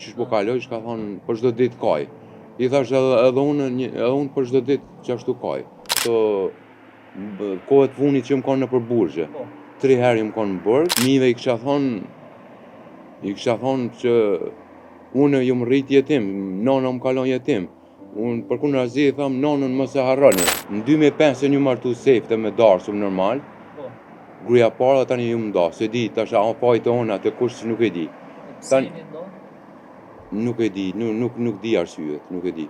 qysh po kaloj, ka thonë për çdo ditë kaj. I thash edhe unë për çdo ditë qashtu kaj. Këto kohët funit që më kanë nëpër burgje. 3 herë më kanë në burg. Fëmijëve i kisha thonë që unë jam rrit jetim, nana më kalon jetim. Unë për kundrazi i tham nanën mos e harroni. Në 2005 ju martu sefte me darsum normal. Gruaja para tani ju më nda, se di tash a fajtë ona te kush nuk e di. Nuk e di, nuk di arsyet, nuk e di.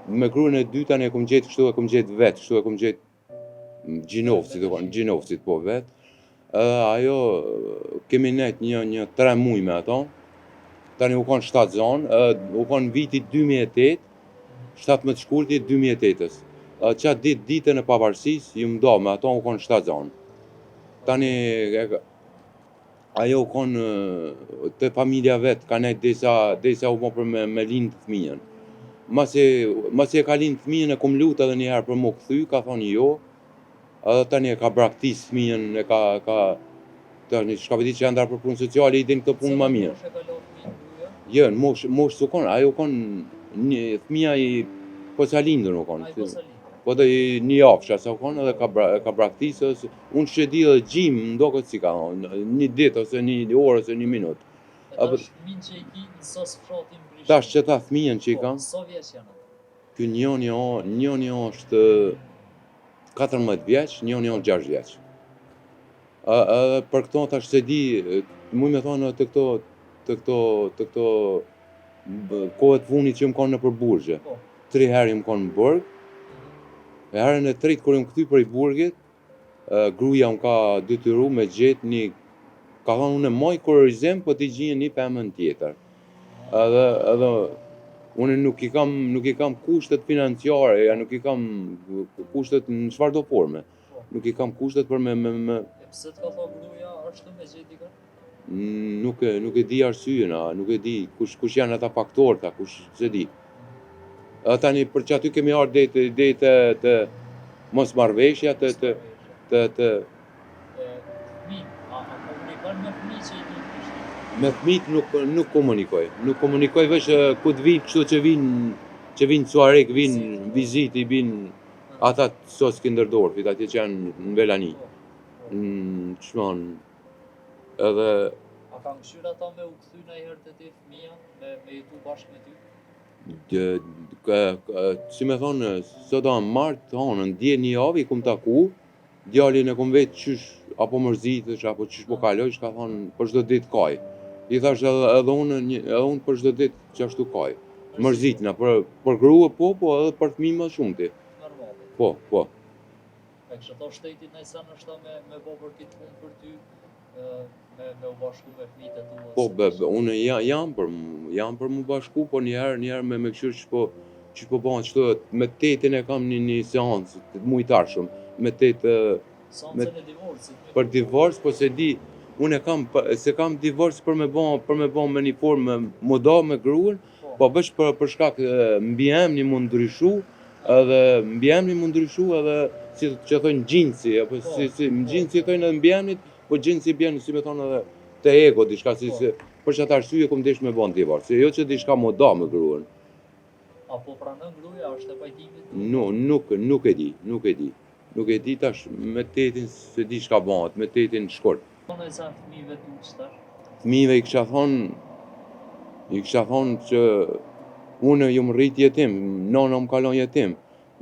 Me gruën e dytë tani e kom gjetë kështu, e kom gjetë vetë, kështu e kom gjetë gjinovcit po vetë. Ajo kemi net një 3 muaj me ato. Tani u kanë 7 zonë, u kanë viti 2008, 17 shkurtit 2008-ës. Qatë ditën e pavarësisë, ju më do me ato u kanë 7 zonë. Tani ajo u kanë të familja vetë, ka nejtë desa u për me linë fëmijën. Masi e ka linë fëmijën, e kom lutë edhe njëherë për më këthy, ka thonë jo. Edhe tani e ka braktis fëmijën, tani shka vëdi që e ndar për punë sociale, i din këtë punë ma mirë. Jo, në moshë s'u kanë, ajo kanë fëmija i posalindër u kanë. Po dhe një afsha sa u kanë edhe ka braktisë, unë që di edhe gjimë, ndo këtë si ka, një ditë ose një orë ose një minutë. Tash fëmijën që i ki, nësës frotin brishin? Tash që ta fëmijën që i ka? Sa vjeç janë? Ky njoni është 14 vjeç, njoni është 6 vjeç. Për këto tash se di, mu me thonë të këto kohët funit që më kanë nëpër burgje. 3 herë më kanë në burg. E herën e tretë kur më kthy prej burgit, gruaja më ka detyru me gjetë një, ka thonë unë maj kurrizim, po t'i gjejë një femën tjetër. Edhe unë nuk i kam kushtet financiare, nuk i kam kushtet në çfarëdo forme. Nuk i kam kushtet për me Pse t'ka thonë gruaja është me gjetë dikën? Nuk e di arsyeën, nuk e di kush janë ata faktorta, kush se di. Tani për që aty kemi ardhur deri te mosmarrveshja te komunikon me fëmijë që i din Prishtinë? Me fëmijët nuk komunikoj. Nuk komunikoj veç ku të vinë kështu që vinë suarek, vinë vizitë, vinë ata sos Skënderbërfit, atje që janë në Velani. Çmon. Edhe a kanë këshyr ata me u kthy ndonjëherë te ti fëmia, me jetu bashkë me ty? Si me thonë, sot martë, në dje një javë i kum taku, djalin e kum vetë qysh, apo mërzitësh, apo qysh po kalojsh, ka thonë për çdo ditë kaj. I thash edhe unë për çdo ditë qashtu kaj. Mërzitna, për grua po, edhe për fëmijë më shumë ti. Normale. Po. E kështë ato shtetit nëjsa nështë me bo për kitë punë për ty, me u bashku me fëmijët e tu? Po, unë jam për mu bashku, po njëherë me këshyrë që po banë qëto, me tetin e kam një seancë, mujtarshëm, me tetë... Seancën e divorcit? Për divorc, po se di, unë se kam divorc për me ba me një formë moda me gruën, po veç për shkak mbi emni mu ndryshu, edhe si që thojnë gjinsi, apo si gjinsi thojnë edhe mbi emnit, po gjinsi bjenë, si me thonë edhe te ego, diçka si për që atë arsye kom desh me ba në divorc, jo që diçka moda me gruën. Apo pranën gruaja, është e pajtimit? Nuk e di. Nuk e di tash me tetin se di shka bëhet, me tetin shkurt. Në e sa fëmijëve tu qëtash? Fëmijëve i kisha thonë që unë jam rrit jetim, nana më kalon jetim.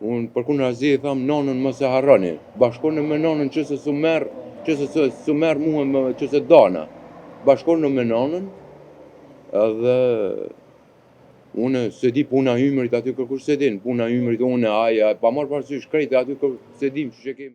Unë për kundrazi i tham nanën mos e harroni. Bashkoni me nanën qëse su merr mua qëse dana. Bashkoni me nanën, edhe unë se di puna ymrit aty kërkush se din, puna ymrit unë, aja, pa marrë parasysh krejt aty se dim që kemi.